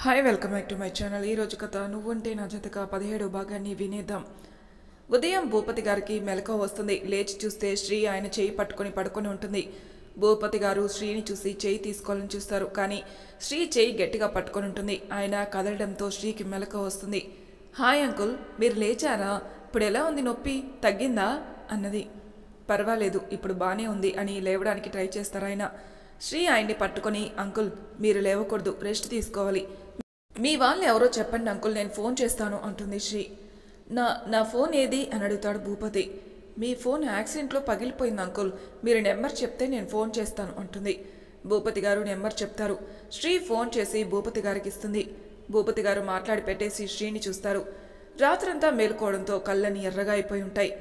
Hi welcome back to my channel. ఈరోజు కథ నువ్వుంటే నా జతక 17వ భాగాన్ని వినేద్దాం. ఉదయం భూపతి గారికి మెలకువ వస్తుంది. లేచి చూస్తే శ్రీ ఆయన చేయి పట్టుకొని ఉంటుంది. భూపతి గారు శ్రీని చూసి చేయి తీసుకోవాలని చూస్తారు. కానీ శ్రీ చేయి గట్టిగా పట్టుకొని ఉంటుంది. ఆయన కదలడంతో శ్రీకి మెలకువ వస్తుంది. హాయ్ అంకుల్, మీరు లేచారా? ఇప్పుడు ఎలా ఉంది? నొప్పి తగ్గిందా అన్నది. పర్వాలేదు, ఇప్పుడు బాగానే ఉంది అని లేవడానికి ట్రై చేస్తారు ఆయన. శ్రీ ఆయన్ని పట్టుకొని, అంకుల్ మీరు లేవకూడదు, రెస్ట్ తీసుకోవాలి. మీ వాళ్ళు ఎవరో చెప్పండి అంకుల్, నేను ఫోన్ చేస్తాను అంటుంది శ్రీ. నా ఫోన్ ఏది అని అడుగుతాడు భూపతి. మీ ఫోన్ యాక్సిడెంట్లో పగిలిపోయింది అంకుల్, మీరు నెంబర్ చెప్తే నేను ఫోన్ చేస్తాను అంటుంది. భూపతి గారు నెంబర్ చెప్తారు. శ్రీ ఫోన్ చేసి భూపతి గారికి ఇస్తుంది. భూపతి గారు మాట్లాడి పెట్టేసి శ్రీని చూస్తారు. రాత్రంతా మేలుకోవడంతో కళ్ళని ఎర్రగా అయిపోయి ఉంటాయి.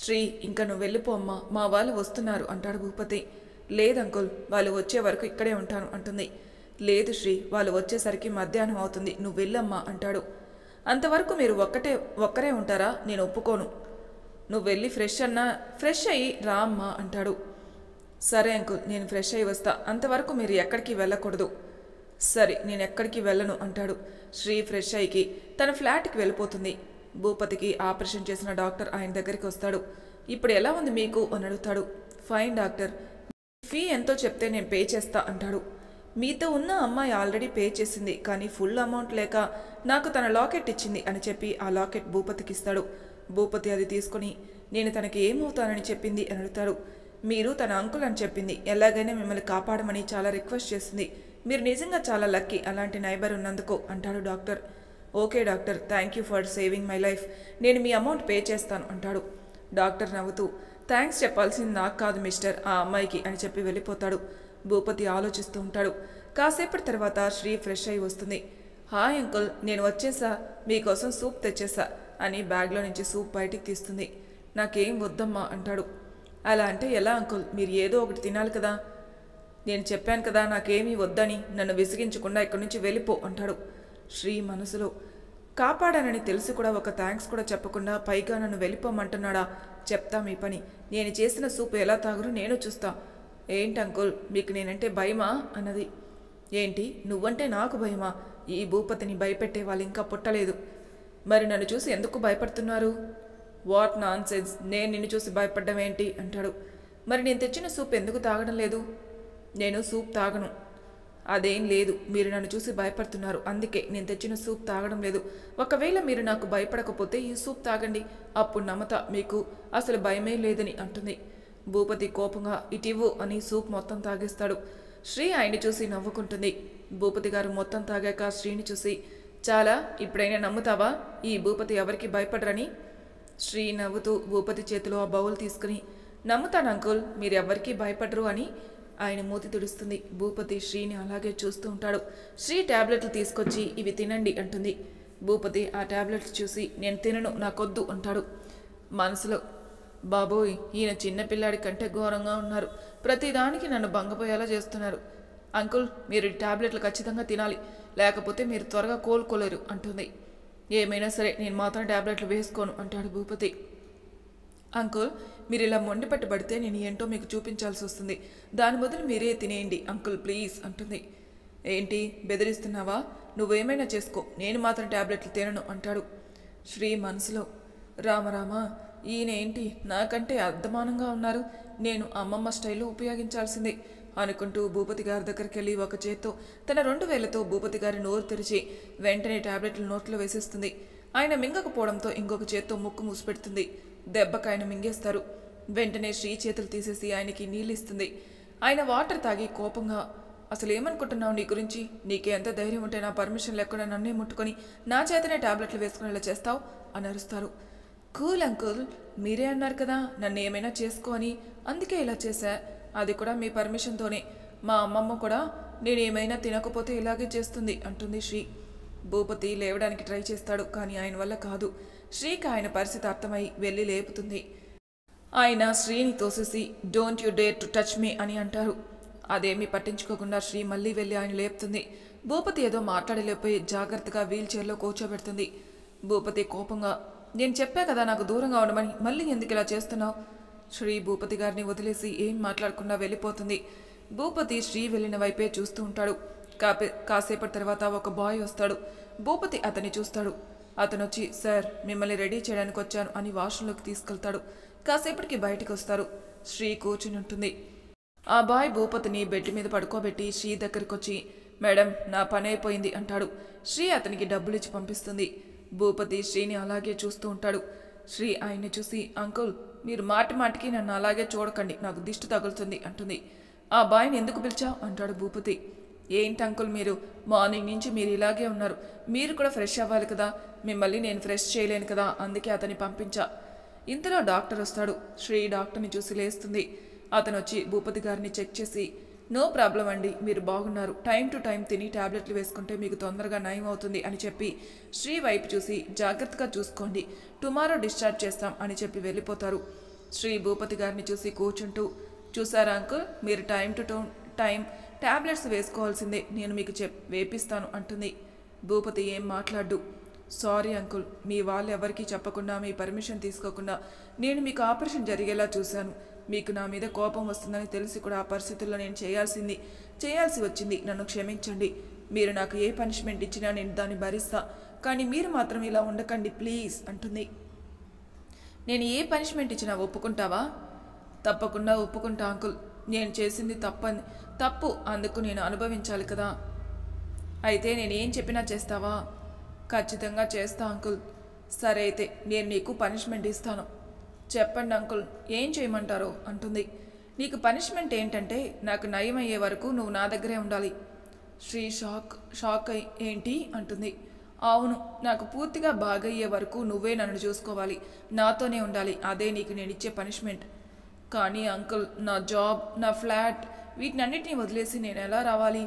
శ్రీ, ఇంకా నువ్వు వెళ్ళిపో అమ్మా, మా వాళ్ళు వస్తున్నారు అంటాడు భూపతి. లేదంకుల్, వాళ్ళు వచ్చే వరకు ఇక్కడే ఉంటాను అంటుంది. లేదు శ్రీ, వాళ్ళు వచ్చేసరికి మధ్యాహ్నం అవుతుంది, నువ్వు వెళ్ళమ్మా అంటాడు. అంతవరకు మీరు ఒక్కరే ఉంటారా? నేను ఒప్పుకోను. నువ్వు వెళ్ళి ఫ్రెష్ అయ్యి రా అమ్మా అంటాడు. సరే అంకుల్, నేను ఫ్రెష్ అయ్యి వస్తా, అంతవరకు మీరు ఎక్కడికి వెళ్ళకూడదు. సరే, నేను ఎక్కడికి వెళ్ళను అంటాడు. శ్రీ ఫ్రెష్ అయ్యి తన ఫ్లాట్కి వెళ్ళిపోతుంది. భూపతికి ఆపరేషన్ చేసిన డాక్టర్ ఆయన దగ్గరికి వస్తాడు. ఇప్పుడు ఎలా ఉంది మీకు అని అడుగుతాడు. ఫైన్ డాక్టర్, ఫీ ఎంతో చెప్తే నేను పే చేస్తా అంటాడు. మీతో ఉన్న అమ్మాయి ఆల్రెడీ పే చేసింది, కానీ ఫుల్ అమౌంట్ లేక నాకు తన లాకెట్ ఇచ్చింది అని చెప్పి ఆ లాకెట్ భూపతికి ఇస్తాడు. భూపతి అది తీసుకుని, నేను తనకి ఏమవుతానని చెప్పింది అని అడుగుతాడు. మీరు తన అంకుల్ అని చెప్పింది, ఎలాగైనా మిమ్మల్ని కాపాడమని చాలా రిక్వెస్ట్ చేసింది. మీరు నిజంగా చాలా లక్కీ అలాంటి నైబర్ ఉన్నందుకు అంటాడు doctor. Okay doctor, thank you for saving my life, నేను మీ అమౌంట్ పే చేస్తాను అంటాడు. డాక్టర్ నవ్వుతూ, థ్యాంక్స్ చెప్పాల్సింది నాకు కాదు మిస్టర్, ఆ అమ్మాయికి అని చెప్పి వెళ్ళిపోతాడు. భూపతి ఆలోచిస్తూ ఉంటాడు. కాసేపటి తర్వాత శ్రీ ఫ్రెష్ అయి వస్తుంది. హాయ్ అంకుల్, నేను వచ్చేసా, మీకోసం సూప్ తెచ్చేసా అని బ్యాగ్లో నుంచి సూప్ బయటికి తీస్తుంది. నాకేం వద్దమ్మా అంటాడు. అలా అంటే ఎలా అంకుల్, మీరు ఏదో ఒకటి తినాలి కదా. నేను చెప్పాను కదా నాకేమీ వద్దని, నన్ను విసిగించకుండా ఇక్కడి నుంచి వెళ్ళిపో అంటాడు. శ్రీ మనసులో, కాపాడానని తెలిసి కూడా ఒక థ్యాంక్స్ కూడా చెప్పకుండా పైగా నన్ను వెళ్ళిపోమంటున్నాడా? చెప్తా మీ పని, నేను చేసిన సూప్ ఎలా తాగురో నేను చూస్తా. ఏంటి అంకుల్, మీకు నేనంటే భయమా అన్నది. ఏంటి, నువ్వంటే నాకు భయమా? ఈ భూపతిని భయపెట్టే వాళ్ళు ఇంకా పుట్టలేదు. మరి నన్ను చూసి ఎందుకు భయపడుతున్నారు? వాట్ నాన్ సెన్స్, నేను నిన్ను చూసి భయపడ్డం ఏంటి అంటాడు. మరి నేను తెచ్చిన సూప్ ఎందుకు తాగడం లేదు? నేను సూప్ తాగను. అదేం లేదు, మీరు నన్ను చూసి భయపడుతున్నారు, అందుకే నేను తెచ్చిన సూప్ తాగడం లేదు. ఒకవేళ మీరు నాకు భయపడకపోతే ఈ సూప్ తాగండి, అప్పుడు నమ్మతా మీకు అసలు భయమే లేదని అంటుంది. భూపతి కోపంగా ఇటివ్వు అని సూప్ మొత్తం తాగేస్తాడు. శ్రీ ఆయన్ని చూసి నవ్వుకుంటుంది. భూపతి గారు మొత్తం తాగాక శ్రీని చూసి, చాలా, ఇప్పుడైనా నమ్ముతావా ఈ భూపతి ఎవరికి భయపడరని? శ్రీ నవ్వుతూ భూపతి చేతిలో ఆ బౌల్ తీసుకుని, నమ్ముతాను అంకుల్, మీరెవ్వరికీ భయపడరు అని ఆయన మూతి తుడుస్తుంది. భూపతి శ్రీని అలాగే చూస్తూ ఉంటాడు. శ్రీ ట్యాబ్లెట్లు తీసుకొచ్చి ఇవి తినండి అంటుంది. భూపతి ఆ ట్యాబ్లెట్స్ చూసి, నేను తినను, నాకొద్దు అంటాడు. మనసులో, బాబోయ్, ఈయన చిన్నపిల్లాడి కంటే ఘోరంగా ఉన్నారు, ప్రతిదానికి నన్ను భంగపోయేలా చేస్తున్నారు. అంకుల్, మీరు ట్యాబ్లెట్లు ఖచ్చితంగా తినాలి, లేకపోతే మీరు త్వరగా కోలుకోలేరు అంటుంది. ఏమైనా సరే నేను మాత్రం ట్యాబ్లెట్లు వేసుకోను అంటాడు భూపతి. అంకుల్, మీరు ఇలా మొండి పట్టుబడితే నేను ఏంటో మీకు చూపించాల్సి వస్తుంది, దాని బదులు మీరే తినేయండి అంకుల్ ప్లీజ్ అంటుంది. ఏంటి బెదిరిస్తున్నావా? నువ్వేమైనా చేసుకో, నేను మాత్రం ట్యాబ్లెట్లు తినను అంటాడు. శ్రీ మనసులో, రామరామ, ఈయన ఏంటి నాకంటే అర్ధమానంగా ఉన్నారు, నేను అమ్మమ్మ స్టైల్లో ఉపయోగించాల్సిందే అనుకుంటూ భూపతి గారి దగ్గరికి వెళ్ళి ఒక చేత్తో తన 2 వేళ్లతో భూపతి గారి నోరు తెరిచి వెంటనే ట్యాబ్లెట్లు నోట్లో వేసేస్తుంది. ఆయన మింగకపోవడంతో ఇంకొక చేత్తో ముక్కు మూసిపెడుతుంది. దెబ్బకు ఆయన మింగేస్తారు. వెంటనే శ్రీ చేతులు తీసేసి ఆయనకి నీళ్ళు ఇస్తుంది. ఆయన వాటర్ తాగి కోపంగా, అసలు ఏమనుకుంటున్నావు నీ గురించి? నీకే ఎంత ధైర్యం ఉంటే నా పర్మిషన్ లేకుండా నన్నే ముట్టుకొని నా చేతనే ట్యాబ్లెట్లు వేసుకునేలా చేస్తావు అని అరుస్తారు. కూల్ అంకుల్, మీరే అన్నారు కదా నన్ను ఏమైనా చేసుకో అని, అందుకే ఇలా చేశా, అది కూడా మీ పర్మిషన్తోనే. మా అమ్మమ్మ కూడా నేనేమైనా తినకపోతే ఇలాగే చేస్తుంది అంటుంది శ్రీ. భూపతి లేవడానికి ట్రై చేస్తాడు, కానీ ఆయన వల్ల కాదు. శ్రీకి ఆయన పరిస్థితి అర్థమై వెళ్ళి లేపుతుంది. ఆయన శ్రీని తోసేసి, don't you dare to touch me అని అంటారు. అదేమీ పట్టించుకోకుండా శ్రీ మళ్ళీ వెళ్ళి ఆయన లేపుతుంది. భూపతి ఏదో మాట్లాడలేకపోయి జాగ్రత్తగా వీల్ చైర్లో కూర్చోబెడుతుంది. భూపతి కోపంగా, నేను చెప్పా కదా నాకు దూరంగా ఉండమని, మళ్ళీ ఎందుకు ఇలా చేస్తున్నావు? శ్రీ భూపతి గారిని వదిలేసి ఏం మాట్లాడకుండా వెళ్ళిపోతుంది. భూపతి శ్రీ వెళ్ళిన వైపే చూస్తూ ఉంటాడు. కాసేపటి తర్వాత ఒక బాయ్ వస్తాడు. భూపతి అతన్ని చూస్తాడు. అతను వచ్చి, సార్ మిమ్మల్ని రెడీ చేయడానికి వచ్చాను అని వాష్రూమ్లోకి తీసుకెళ్తాడు. కాసేపటికి బయటికి వస్తారు. శ్రీ కూర్చుని ఉంటుంది. ఆ బాయ్ భూపతిని బెడ్ మీద పడుకోబెట్టి శ్రీ దగ్గరికి వచ్చి, మేడం నా పని అయిపోయింది అంటాడు. శ్రీ అతనికి డబ్బులు ఇచ్చి పంపిస్తుంది. భూపతి శ్రీని అలాగే చూస్తూ ఉంటాడు. శ్రీ ఆయన్ని చూసి, అంకుల్ మీరు మాటి మాటికి నన్ను అలాగే చూడకండి, నాకు దిష్టి తగులుతుంది అంటుంది. ఆ బాయ్ని ఎందుకు పిలిచావు అంటాడు భూపతి. ఏంటి అంకుల్ మీరు మార్నింగ్ నుంచి మీరు ఇలాగే ఉన్నారు, మీరు కూడా ఫ్రెష్ అవ్వాలి కదా, మిమ్మల్ని నేను ఫ్రెష్ చేయలేను కదా, అందుకే అతన్ని పంపించా. ఇంతలో డాక్టర్ వస్తాడు. శ్రీ డాక్టర్ని చూసి లేస్తుంది. అతను వచ్చి భూపతి గారిని చెక్ చేసి, నో ప్రాబ్లం అండి, మీరు బాగున్నారు, టైం టు టైం తిని టాబ్లెట్లు వేసుకుంటే మీకు తొందరగా నయం అవుతుంది అని చెప్పి శ్రీ వైపు చూసి, జాగ్రత్తగా చూసుకోండి, టుమారో డిశ్చార్జ్ చేస్తాం అని చెప్పి వెళ్ళిపోతారు. శ్రీ భూపతి గారిని చూసి కూర్చుంటూ, చూసారా అంకుల్ మీరు టైం టు టైం టాబ్లెట్స్ వేసుకోవాల్సిందే, నేను మీకు వేపిస్తాను అంటుంది. భూపతి ఏం మాట్లాడు. సారీ అంకుల్, మీ వాళ్ళు ఎవరికీ చెప్పకుండా మీ పర్మిషన్ తీసుకోకుండా నేను మీకు ఆపరేషన్ జరిగేలా చూశాను. మీకు నా మీద కోపం వస్తుందని తెలిసి కూడా ఆ పరిస్థితుల్లో నేను చేయాల్సి వచ్చింది, నన్ను క్షమించండి. మీరు నాకు ఏ పనిష్మెంట్ ఇచ్చినా నేను దాన్ని భరిస్తా, కానీ మీరు మాత్రం ఇలా ఉండకండి ప్లీజ్ అంటుంది. నేను ఏ పనిష్మెంట్ ఇచ్చినా ఒప్పుకుంటావా? తప్పకుండా ఒప్పుకుంటా అంకుల్, నేను చేసింది తప్పు, అందుకు నేను అనుభవించాలి కదా. అయితే నేను ఏం చెప్పినా చేస్తావా? ఖచ్చితంగా చేస్తా అంకుల్. సరే అయితే నేను నీకు పనిష్మెంట్ ఇస్తాను. చెప్పండి అంకుల్, ఏం చేయమంటారో అంటుంది. నీకు పనిష్మెంట్ ఏంటంటే నాకు నయం అయ్యే వరకు నువ్వు నా దగ్గరే ఉండాలి. శ్రీ షాక్ అయి ఏంటి అంటుంది. అవును, నాకు పూర్తిగా బాగయ్యే వరకు నువ్వే నన్ను చూసుకోవాలి, నాతోనే ఉండాలి, అదే నీకు నేను ఇచ్చే పనిష్మెంట్. కానీ అంకుల్ నా జాబ్, నా ఫ్లాట్ వీటినన్నిటినీ వదిలేసి నేను ఎలా రావాలి?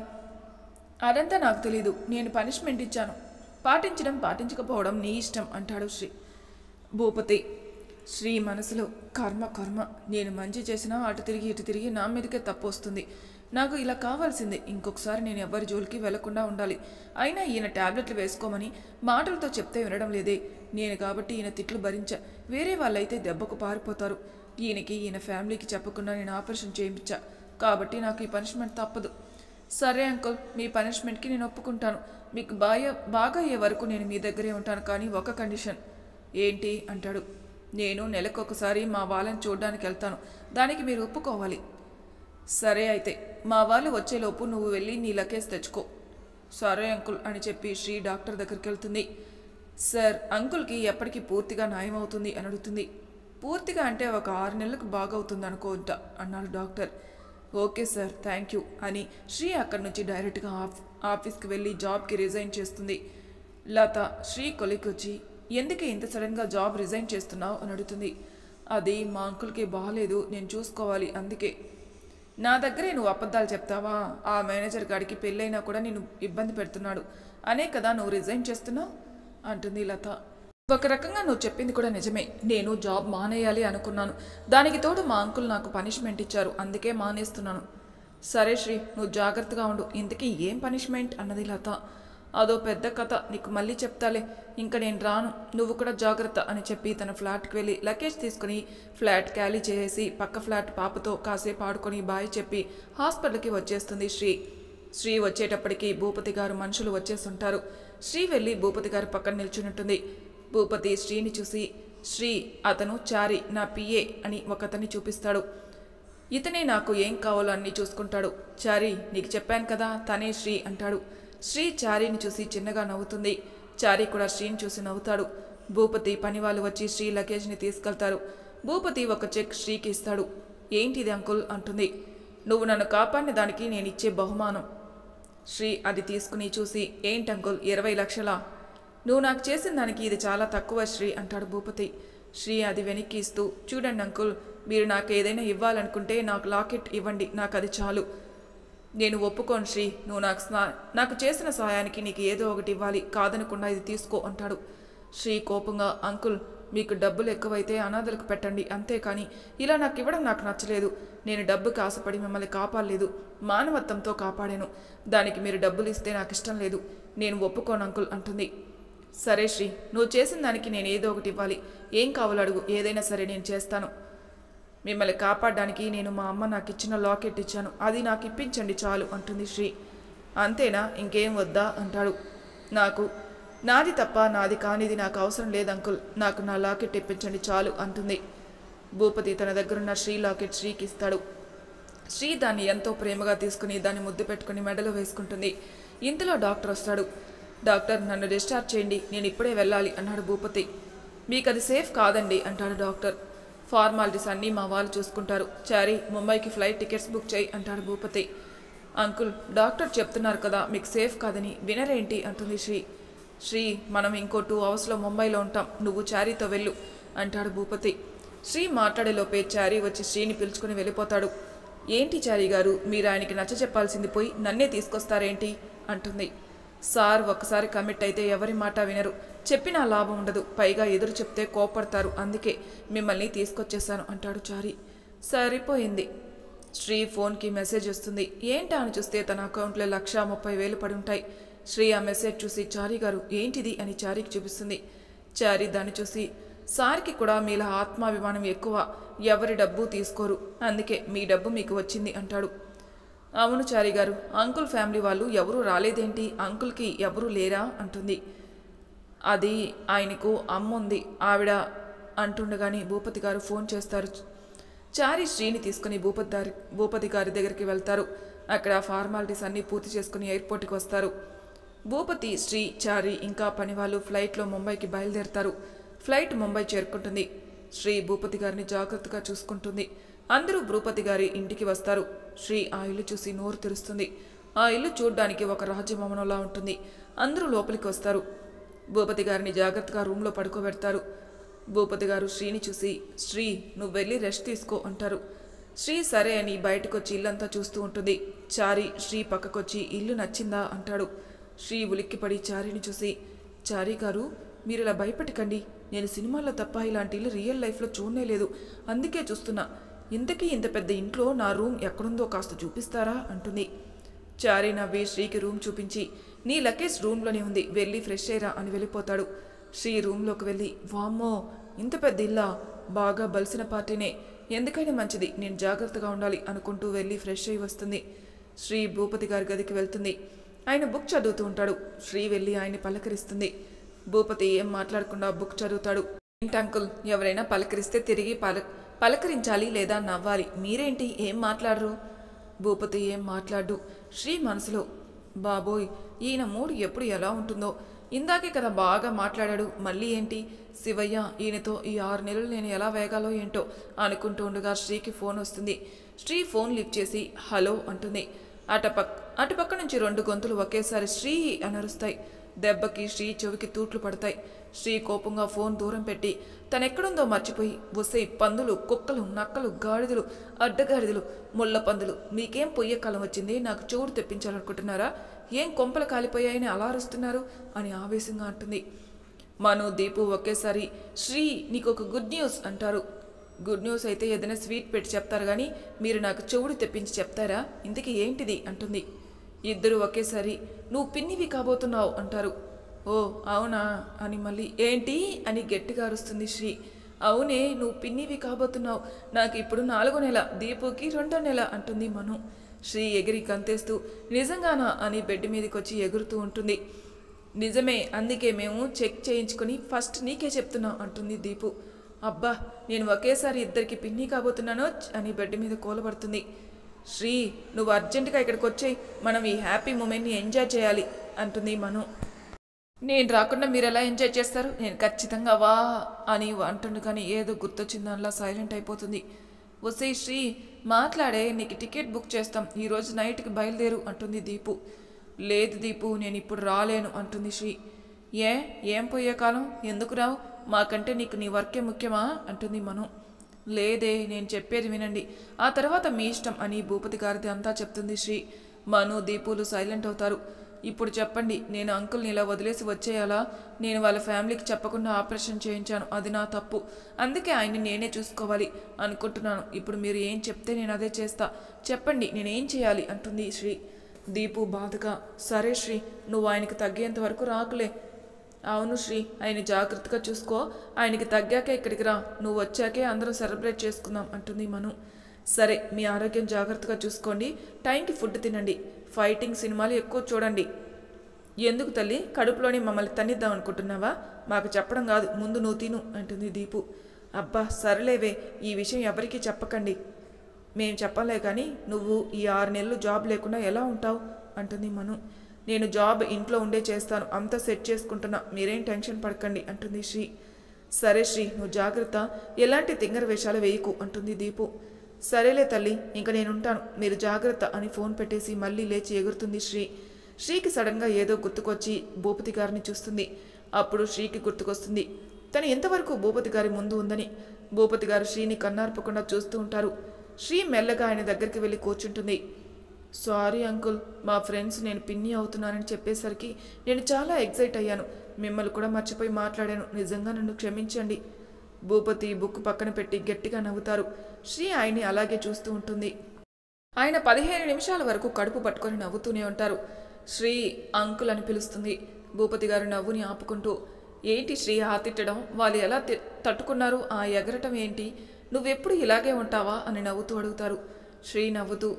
అదంతా నాకు తెలీదు, నేను పనిష్మెంట్ ఇచ్చాను, పాటించడం పాటించకపోవడం నీ ఇష్టం అంటాడు భూపతి. శ్రీ మనసులో కర్మ, నేను మంచి చేసినా అటు తిరిగి నా మీదకే తప్పు వస్తుంది, నాకు ఇలా కావాల్సిందే, ఇంకొకసారి నేను ఎవరి జోలికి వెళ్లకుండా ఉండాలి. అయినా ఈయన టాబ్లెట్లు వేసుకోమని మాటలతో చెప్తే వినడం లేదే, నేను కాబట్టి ఈయన తిట్లు భరించా, వేరే వాళ్ళైతే దెబ్బకు పారిపోతారు. ఈయన ఫ్యామిలీకి చెప్పకుండా నేను ఆపరేషన్ చేయించా, కాబట్టి నాకు ఈ పనిష్మెంట్ తప్పదు. సరే అంకుల్, మీ పనిష్మెంట్కి నేను ఒప్పుకుంటాను, మీకు బాగా అయ్యే వరకు నేను మీ దగ్గరే ఉంటాను, కానీ ఒక కండిషన్. ఏంటి అంటాడు. నేను నెలకొకసారి మా వాళ్ళని చూడడానికి వెళ్తాను, దానికి మీరు ఒప్పుకోవాలి. సరే అయితే మా వాళ్ళు వచ్చేలోపు నువ్వు వెళ్ళి నీ లగేజ్ తెచ్చుకో. సరే అంకుల్ అని చెప్పి శ్రీ డాక్టర్ దగ్గరికి వెళ్తుంది. సార్ అంకుల్కి ఎప్పటికీ పూర్తిగా నయం అవుతుంది అని అడుగుతుంది. పూర్తిగా అంటే ఒక 6 నెలలకు బాగవుతుంది అనుకుంటా అన్నాడు doctor. Okay sir, thank you అని శ్రీ అక్కడి నుంచి డైరెక్ట్గా ఆఫీస్కి వెళ్ళి జాబ్కి రిజైన్ చేస్తుంది. లత శ్రీ కొలికి వచ్చి, ఎందుకే ఇంత సడన్గా జాబ్ రిజైన్ చేస్తున్నావు అని అడుగుతుంది. అది మా అంకుల్కి బాగాలేదు, నేను చూసుకోవాలి, అందుకే. నా దగ్గరే నువ్వు అబద్ధాలు చెప్తావా? ఆ మేనేజర్ గాడికి పెళ్ళైనా కూడా నేను ఇబ్బంది పెడుతున్నాడు అనే కదా నువ్వు రిజైన్ చేస్తున్నావు అంటుంది లత. ఒక రకంగా నువ్వు చెప్పింది కూడా నిజమే, నేను జాబ్ మానేయాలి అనుకున్నాను, దానికి తోడు మా అంకుల్ నాకు పనిష్మెంట్ ఇచ్చారు, అందుకే మానేస్తున్నాను. సరే శ్రీ, నువ్వు జాగ్రత్తగా ఉండు, ఇంతకీ ఏం పనిష్మెంట్ అన్నది లత. అదో పెద్ద కథ, నీకు మళ్ళీ చెప్తాలే, ఇంకా నేను రాను, నువ్వు కూడా జాగ్రత్త అని చెప్పి తన ఫ్లాట్కి వెళ్ళి లగేజ్ తీసుకుని ఫ్లాట్ ఖాళీ చేసి పక్క ఫ్లాట్ పాపతో కాసేపు ఆడుకొని బాయ్ చెప్పి హాస్పిటల్కి వచ్చేస్తుంది శ్రీ వచ్చేటప్పటికి భూపతి గారు మనుషులు వచ్చేస్తుంటారు. శ్రీ వెళ్ళి భూపతి గారి పక్కన నిల్చున్నట్టుంది. భూపతి శ్రీని చూసి, శ్రీ అతను చారి నా పిఏ అని ఒకతన్ని చూపిస్తాడు. ఇతనే నాకు ఏం కావాలో అన్నీ చూసుకుంటాడు. చారి నీకు చెప్పాను కదా తనే శ్రీ అంటాడు. శ్రీ చారీని చూసి చిన్నగా నవ్వుతుంది. చారీ కూడా శ్రీని చూసి నవ్వుతాడు. భూపతి పనివాళ్ళు వచ్చి శ్రీ లగేజ్ని తీసుకెళ్తారు. భూపతి ఒక చెక్ శ్రీకి ఇస్తాడు. ఏంటిది అంకుల్ అంటుంది. నువ్వు నన్ను కాపాడిన దానికి నేను ఇచ్చే బహుమానం. శ్రీ అది తీసుకుని చూసి, ఏంటి అంకుల్ 20 లక్షలా? నువ్వు నాకు చేసిన దానికి ఇది చాలా తక్కువ శ్రీ అంటాడు భూపతి. శ్రీ అది వెనక్కి ఇస్తూ, చూడండి అంకుల్, మీరు నాకు ఏదైనా ఇవ్వాలనుకుంటే నాకు లాకెట్ ఇవ్వండి, నాకు అది చాలు. నేను ఒప్పుకోను శ్రీ, నువ్వు నాకు చేసిన సహాయానికి నీకు ఏదో ఒకటి ఇవ్వాలి, కాదనకుండా ఇది తీసుకో అంటాడు. శ్రీ కోపంగా, అంకుల్ మీకు డబ్బులు ఎక్కువైతే అనాథలకు పెట్టండి, అంతేకాని ఇలా నాకు ఇవ్వడం నాకు నచ్చలేదు. నేను డబ్బుకి ఆశపడి మిమ్మల్ని కాపాడలేదు, మానవత్వంతో కాపాడాను. దానికి మీరు డబ్బులు ఇస్తే నాకు ఇష్టం లేదు, నేను ఒప్పుకోను అంకుల్ అంటుంది. సరే శ్రీ, నువ్వు చేసిన దానికి నేను ఏదో ఒకటి ఇవ్వాలి, ఏం కావాలో అడుగు, ఏదైనా సరే నేను చేస్తాను. మిమ్మల్ని కాపాడడానికి నేను మా అమ్మ నాకు ఇచ్చిన లాకెట్ ఇచ్చాను, అది నాకు ఇప్పించండి చాలు అంటుంది శ్రీ. అంతేనా, ఇంకేం వద్దా అంటాడు. నాకు నాది తప్ప నాది కానిది నాకు అవసరం లేదు అంకుల్, నాకు నా లాకెట్ ఇప్పించండి చాలు అంటుంది. భూపతి తన దగ్గరున్న శ్రీ లాకెట్ శ్రీకి ఇస్తాడు. శ్రీ దాన్ని ఎంతో ప్రేమగా తీసుకుని దాన్ని ముద్దు పెట్టుకుని మెడలో వేసుకుంటుంది. ఇంతలో డాక్టర్ వస్తాడు. డాక్టర్, నన్ను డిశ్చార్జ్ చేయండి, నేను ఇప్పుడే వెళ్ళాలి అన్నాడు భూపతి. మీకు అది సేఫ్ కాదండి అంటాడు డాక్టర్. ఫార్మాలిటీస్ అన్నీ మా వాళ్ళు చూసుకుంటారు. చారీ, ముంబైకి ఫ్లైట్ టికెట్స్ బుక్ చేయి అంటాడు భూపతి. అంకుల్, డాక్టర్ చెప్తున్నారు కదా మీకు సేఫ్ కాదని, వినరేంటి అంటుంది శ్రీ. శ్రీ, మనం ఇంకో 2 అవర్స్లో ముంబైలో ఉంటాం, నువ్వు చారీతో వెళ్ళు అంటాడు భూపతి. శ్రీ మాట్లాడేలోపే చారీ వచ్చి శ్రీని పిలుచుకుని వెళ్ళిపోతాడు. ఏంటి చారీ గారు, మీరు ఆయనకి నచ్చ చెప్పాల్సింది పోయి నన్నే తీసుకొస్తారేంటి అంటుంది. సార్ ఒక్కసారి కమిట్ అయితే ఎవరి మాట వినరు, చెప్పినా లాభం ఉండదు, పైగా ఎదురు చెప్తే కోపడతారు, అందుకే మిమ్మల్ని తీసుకొచ్చేసాను అంటాడు చారీ. సరిపోయింది. శ్రీ ఫోన్కి మెసేజ్ వస్తుంది. ఏంటా అని చూస్తే తన అకౌంట్లో 1,30,000 పడి ఉంటాయి. శ్రీ ఆ మెసేజ్ చూసి, చారీ గారు ఏంటిది అని చారీకి చూపిస్తుంది. చారీ దాన్ని చూసి, సార్కి కూడా మీలా ఆత్మాభిమానం ఎక్కువ, ఎవరి డబ్బు తీసుకోరు, అందుకే మీ డబ్బు మీకు వచ్చింది అంటాడు. అవును చారీ గారు, అంకుల్ ఫ్యామిలీ వాళ్ళు ఎవరూ రాలేదేంటి, అంకుల్కి ఎవరూ లేరా అంటుంది. అది ఆయనకు అమ్ముంది, ఆవిడ అంటుండగానే భూపతి గారు ఫోన్ చేస్తారు. చారీ శ్రీని తీసుకుని భూపతి గారి దగ్గరికి వెళ్తారు. అక్కడ ఫార్మాలిటీస్ అన్నీ పూర్తి చేసుకుని ఎయిర్పోర్ట్కి వస్తారు. భూపతి, శ్రీ, చారీ ఇంకా పనివాళ్ళు ఫ్లైట్లో ముంబైకి బయలుదేరతారు. ఫ్లైట్ ముంబై చేరుకుంటుంది. శ్రీ భూపతి గారిని జాగ్రత్తగా చూసుకుంటుంది. అందరూ భూపతి గారి ఇంటికి వస్తారు. శ్రీ ఆ ఇల్లు చూసి నోరు తెరుస్తుంది. ఆ ఇల్లు చూడ్డానికి ఒక రాజ్యభవనంలా ఉంటుంది. అందరూ లోపలికి వస్తారు. భూపతి గారిని జాగ్రత్తగా రూమ్లో పడుకోబెడతారు. భూపతి గారు శ్రీని చూసి, శ్రీ, నువ్వు వెళ్ళి రెస్ట్ తీసుకో అంటారు. శ్రీ సరే అని బయటకొచ్చి ఇల్లంతా చూస్తూ ఉంటుంది. చారీ శ్రీ పక్కకొచ్చి, ఇల్లు నచ్చిందా అంటాడు. శ్రీ ఉలిక్కిపడి చారీని చూసి, చారీ గారు మీరు ఇలా భయపెట్టకండి, నేను సినిమాల్లో తప్ప ఇలాంటి ఇల్లు రియల్ లైఫ్లో చూడనే లేదు, అందుకే చూస్తున్నా, ఇంతకీ ఇంత పెద్ద ఇంట్లో నా రూమ్ ఎక్కడుందో కాస్త చూపిస్తారా అంటుంది. చారీ నవ్వి శ్రీకి రూమ్ చూపించి, నీ లగేజ్ రూమ్లోనే ఉంది, వెళ్ళి ఫ్రెష్ అయ్యరా అని వెళ్ళిపోతాడు. శ్రీ రూమ్లోకి వెళ్ళి, వామ్మో ఇంత పెద్ద ఇల్లా, బాగా బలిసిన పార్టీనే, ఎందుకైనా మంచిది, నేను జాగ్రత్తగా ఉండాలి అనుకుంటూ వెళ్ళి ఫ్రెష్ అయ్యి వస్తుంది. శ్రీ భూపతి గారి గదికి వెళ్తుంది. ఆయన బుక్ చదువుతూ ఉంటాడు. శ్రీ వెళ్ళి ఆయన్ని పలకరిస్తుంది. భూపతి ఏం మాట్లాడకుండా బుక్ చదువుతాడు. ఏంటి అంకుల్, ఎవరైనా పలకరిస్తే తిరిగి పలకరించాలి లేదా నవ్వాలి, మీరేంటి ఏం మాట్లాడరు? భూపతి ఏం మాట్లాడు. శ్రీ మనసులో, బాబోయ్ ఈయన మూడు ఎప్పుడు ఎలా ఉంటుందో, ఇందాకే కదా బాగా మాట్లాడాడు, మళ్ళీ ఏంటి శివయ్య, ఈయనతో ఈ 6 నెలలు నేను ఎలా వేగాలో ఏంటో అనుకుంటూ ఉండగా శ్రీకి ఫోన్ వస్తుంది. శ్రీ ఫోన్ లిఫ్ట్ చేసి హలో అంటుంది. అటుపక్క నుంచి 2 గొంతులు ఒకేసారి శ్రీ అని అరుస్తాయి. దెబ్బకి శ్రీ చెవికి తూట్లు పడతాయి. శ్రీ కోపంగా ఫోన్ దూరం పెట్టి తనెక్కడుందో మర్చిపోయి, వస్తే పందులు, కుక్కలు, నక్కలు, గాడిదలు, అడ్డగాడిదలు, ముళ్ళ పందులు, మీకేం పొయ్యే కాలం వచ్చింది, నాకు చెవుడు తెప్పించాలనుకుంటున్నారా, ఏం కొంపలు కాలిపోయాయని అలా అరుస్తున్నారు అని ఆవేశంగా అంటుంది. మను, దీపు ఒకేసారి శ్రీ నీకు ఒక గుడ్ న్యూస్ అంటారు. గుడ్ న్యూస్ అయితే ఏదైనా స్వీట్ పెట్టి చెప్తారు కానీ మీరు నాకు చెవుడు తెప్పించి చెప్తారా, ఇంతకీ ఏంటిది అంటుంది. ఇద్దరు ఒకేసారి నువ్వు పిన్నివి కాబోతున్నావు అంటారు. ఓ అవునా అని మళ్ళీ ఏంటి అని గట్టిగా అరుస్తుంది శ్రీ. అవునే, నువ్వు పిన్నివి కాబోతున్నావు, నాకు ఇప్పుడు 4వ నెల, దీపుకి 2వ నెల అంటుంది మను. శ్రీ ఎగిరి కంతేస్తూ నిజంగానా అని బెడ్ మీదకి వచ్చి ఎగురుతూ ఉంటుంది. నిజమే, అందుకే మేము చెక్ చేయించుకొని ఫస్ట్ నీకే చెప్తున్నాం అంటుంది దీపు. అబ్బా, నేను ఒకేసారి ఇద్దరికి పిన్ని కాబోతున్నానో అని బెడ్ మీద కూలబడుతుంది. శ్రీ నువ్వు అర్జెంటుగా ఇక్కడికి వచ్చేయి, మనం ఈ హ్యాపీ మూమెంట్ని ఎంజాయ్ చేయాలి అంటుంది మను. నేను రాకుండా మీరు ఎలా ఎంజాయ్ చేస్తారు, నేను ఖచ్చితంగా వా అని అంటుండు కానీ ఏదో గుర్తొచ్చిందనలా సైలెంట్ అయిపోతుంది. వసే శ్రీ మాట్లాడే, నీకు టికెట్ బుక్ చేస్తాం, ఈరోజు నైట్కి బయలుదేరు అంటుంది దీపు. లేదు దీపు, నేను ఇప్పుడు రాలేను అంటుంది శ్రీ. ఏం పోయే కాలం, ఎందుకు రావు, మాకంటే నీకు నీ వర్కే ముఖ్యమా అంటుంది మను. లేదే, నేను చెప్పేది వినండి, ఆ తర్వాత మీ ఇష్టం అని భూపతి గారిది అంతా చెప్తుంది శ్రీ. మను, దీపులు సైలెంట్ అవుతారు. ఇప్పుడు చెప్పండి, నేను అంకుల్ని ఇలా వదిలేసి వచ్చేయాలా, నేను వాళ్ళ ఫ్యామిలీకి చెప్పకుండా ఆపరేషన్ చేయించాను, అది నా తప్పు, అందుకే ఆయన్ని నేనే చూసుకోవాలి అనుకుంటున్నాను, ఇప్పుడు మీరు ఏం చెప్తే నేను అదే చేస్తా, చెప్పండి నేనేం చేయాలి అంటుంది శ్రీ. దీపు బాధగా, సరే శ్రీ, నువ్వు ఆయనకి తగ్గేంత వరకు రాకులే. అవును శ్రీ, ఆయన జాగ్రత్తగా చూసుకో, ఆయనకి తగ్గాకే ఇక్కడికి రా, నువ్వు వచ్చాకే అందరం సెలబ్రేట్ చేసుకుందాం అంటుంది మను. సరే, మీ ఆరోగ్యం జాగ్రత్తగా చూసుకోండి, టైంకి ఫుడ్ తినండి, ఫైటింగ్ సినిమాలు ఎక్కువ చూడండి. ఎందుకు తల్లి, కడుపులోనే మమ్మల్ని తన్నిద్దాం అనుకుంటున్నావా? మాకు చెప్పడం కాదు, ముందు నువ్వు తిను అంటుంది దీపు. అబ్బా సరేలేవే, ఈ విషయం ఎవరికీ చెప్పకండి. మేం చెప్పలే కానీ నువ్వు ఈ 6 నెలలు జాబ్ లేకుండా ఎలా ఉంటావు అంటుంది మను. నేను జాబ్ ఇంట్లో ఉండే చేస్తాను, అంతా సెట్ చేసుకుంటున్నా, మీరేం టెన్షన్ పడకండి అంటుంది శ్రీ. సరే శ్రీ, నువ్వు జాగ్రత్త, ఎలాంటి తింగర వేషాలు వేయకు అంటుంది దీపు. సరేలే తల్లి, ఇంక నేనుంటాను, మీరు జాగ్రత్త అని ఫోన్ పెట్టేసి మళ్ళీ లేచి ఎగురుతుంది శ్రీ. శ్రీకి సడన్గా ఏదో గుర్తుకొచ్చి భూపతి గారిని చూస్తుంది. అప్పుడు శ్రీకి గుర్తుకొస్తుంది తను ఎంతవరకు భూపతి గారి ముందు ఉందని. భూపతి గారు శ్రీని కన్నార్పకుండా చూస్తూ ఉంటారు. శ్రీ మెల్లగా ఆయన దగ్గరికి వెళ్ళి కూర్చుంటుంది. సారీ అంకుల్, మా ఫ్రెండ్స్ నేను పిన్ని అవుతున్నానని చెప్పేసరికి నేను చాలా ఎక్సైట్ అయ్యాను, మిమ్మల్ని కూడా మర్చిపోయి మాట్లాడాను, నిజంగా నన్ను క్షమించండి. భూపతి బుక్ పక్కన పెట్టి గట్టిగా నవ్వుతారు. శ్రీ ఆయన్ని అలాగే చూస్తూ ఉంటుంది. ఆయన 15 నిమిషాల వరకు కడుపు పట్టుకొని నవ్వుతూనే ఉంటారు. శ్రీ అంకుల్ అని పిలుస్తుంది. భూపతి గారు నవ్వుని ఆపుకుంటూ, ఏంటి శ్రీ తిట్టడం, వాళ్ళు ఎలా తట్టుకున్నారు, ఆ ఎగరటం ఏంటి, నువ్వెప్పుడు ఇలాగే ఉంటావా అని నవ్వుతూ అడుగుతారు. శ్రీ నవ్వుతూ,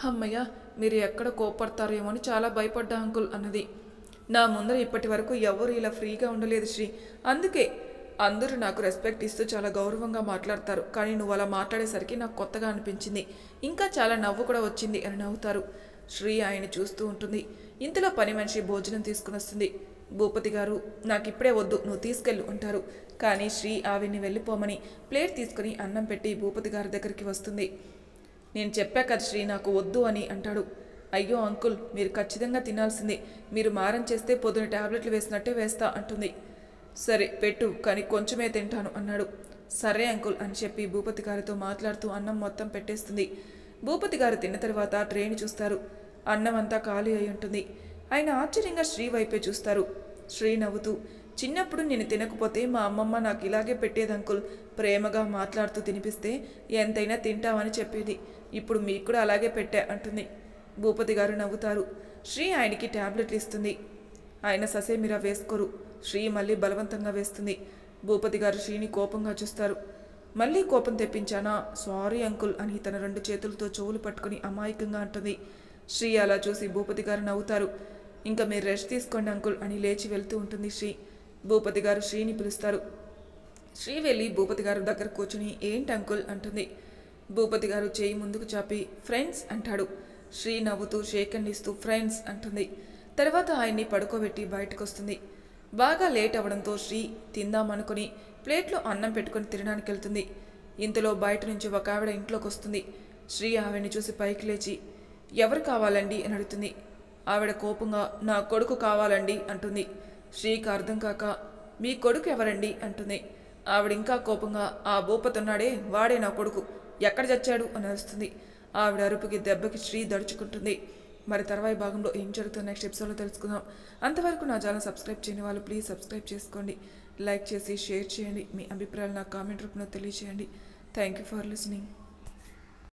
అమ్మయ్య, మీరు ఎక్కడ కోపడతారేమో అని చాలా భయపడ్డా అంకుల్ అన్నది. నా ముందర ఇప్పటి వరకు ఎవరు ఇలా ఫ్రీగా ఉండలేదు శ్రీ, అందుకే అందరూ నాకు రెస్పెక్ట్ ఇస్తూ చాలా గౌరవంగా మాట్లాడతారు, కానీ నువ్వు అలా మాట్లాడేసరికి నాకు కొత్తగా అనిపించింది, ఇంకా చాలా నవ్వు కూడా వచ్చింది అని నవ్వుతారు. శ్రీ ఆయన చూస్తూ ఉంటుంది. ఇంతలో పని మనిషి భోజనం తీసుకుని వస్తుంది. భూపతి గారు, నాకు ఇప్పుడే వద్దు, నువ్వు తీసుకెళ్ళు అంటారు. కానీ శ్రీ ఆవిడ్ని వెళ్ళిపోమని ప్లేట్ తీసుకుని అన్నం పెట్టి భూపతి గారి దగ్గరికి వస్తుంది. నేను చెప్పా కదా శ్రీ, నాకు వద్దు అని అంటాడు. అయ్యో అంకుల్, మీరు ఖచ్చితంగా తినాల్సిందే, మీరు మారం చేస్తే పొద్దున టాబ్లెట్లు వేసినట్టే వేస్తా అంటుంది. సరే పెట్టు, కానీ కొంచెమే తింటాను అన్నాడు. సరే అంకుల్ అని చెప్పి భూపతి గారితో మాట్లాడుతూ అన్నం మొత్తం పెట్టేస్తుంది. భూపతి గారు తిన్న తర్వాత ట్రేని చూస్తారు. అన్నం అంతా ఖాళీ అయి ఉంటుంది. ఆయన ఆశ్చర్యంగా శ్రీ వైపే చూస్తారు. శ్రీ నవ్వుతూ, చిన్నప్పుడు నేను తినకపోతే మా అమ్మమ్మ నాకు ఇలాగే పెట్టేది అంకుల్, ప్రేమగా మాట్లాడుతూ తినిపిస్తే ఎంతైనా తింటామని చెప్పేది, ఇప్పుడు మీకు కూడా అలాగే పెట్టా అంటుంది. భూపతి గారు నవ్వుతారు. శ్రీ ఆయనకి టాబ్లెట్లు ఇస్తుంది. ఆయన ససేమిరా వేసుకోరు. శ్రీ మళ్ళీ బలవంతంగా వేస్తుంది. భూపతి గారు శ్రీని కోపంగా చూస్తారు. మళ్ళీ కోపం తెప్పించానా, సారీ అంకుల్ అని తన 2 చేతులతో చెవులు పట్టుకుని అమాయకంగా అంటుంది. శ్రీ అలా చూసి భూపతి గారు నవ్వుతారు. ఇంకా మీరు రెస్ట్ తీసుకోండి అంకుల్ అని లేచి వెళ్తూ ఉంటుంది శ్రీ. భూపతి గారు శ్రీని పిలుస్తారు. శ్రీ వెళ్ళి భూపతి గారు దగ్గర కూర్చుని ఏంటి అంకుల్ అంటుంది. భూపతి గారు చేయి ముందుకు చాపి ఫ్రెండ్స్ అంటాడు. శ్రీ నవ్వుతూ షేక్ హ్యాండ్ ఇస్తూ ఫ్రెండ్స్ అంటుంది. తర్వాత ఆయన్ని పడుకోబెట్టి బయటకు వస్తుంది. బాగా లేట్ అవడంతో శ్రీ తిందామనుకుని ప్లేట్లో అన్నం పెట్టుకుని తినడానికి వెళ్తుంది. ఇంతలో బయట నుంచి ఒక ఆవిడ ఇంట్లోకి వస్తుంది. శ్రీ ఆవిడని చూసి పైకి లేచి ఎవరు కావాలండి అని అడుగుతుంది. ఆవిడ కోపంగా నా కొడుకు కావాలండి అంటుంది. శ్రీకి అర్థం కాక మీ కొడుకు ఎవరండి అంటుంది. ఆవిడ ఇంకా కోపంగా ఆ భూపతి ఉన్నాడే వాడే నా కొడుకు, ఎక్కడ చచ్చాడు అని అరుస్తుంది. ఆవిడ అరుపుకి దెబ్బకి శ్రీ దడుచుకుంటుంది. మరి తర్వాయి భాగంలో ఏం జరుగుతుందో నెక్స్ట్ ఎపిసోడ్లో తెలుసుకుందాం. అంతవరకు నా ఛానల్ సబ్స్క్రైబ్ చేయని వాళ్ళు ప్లీజ్ సబ్స్క్రైబ్ చేసుకోండి, లైక్ చేసి షేర్ చేయండి, మీ అభిప్రాయాలు నాకు కామెంట్ రూపంలో తెలియజేయండి. Thank you for listening.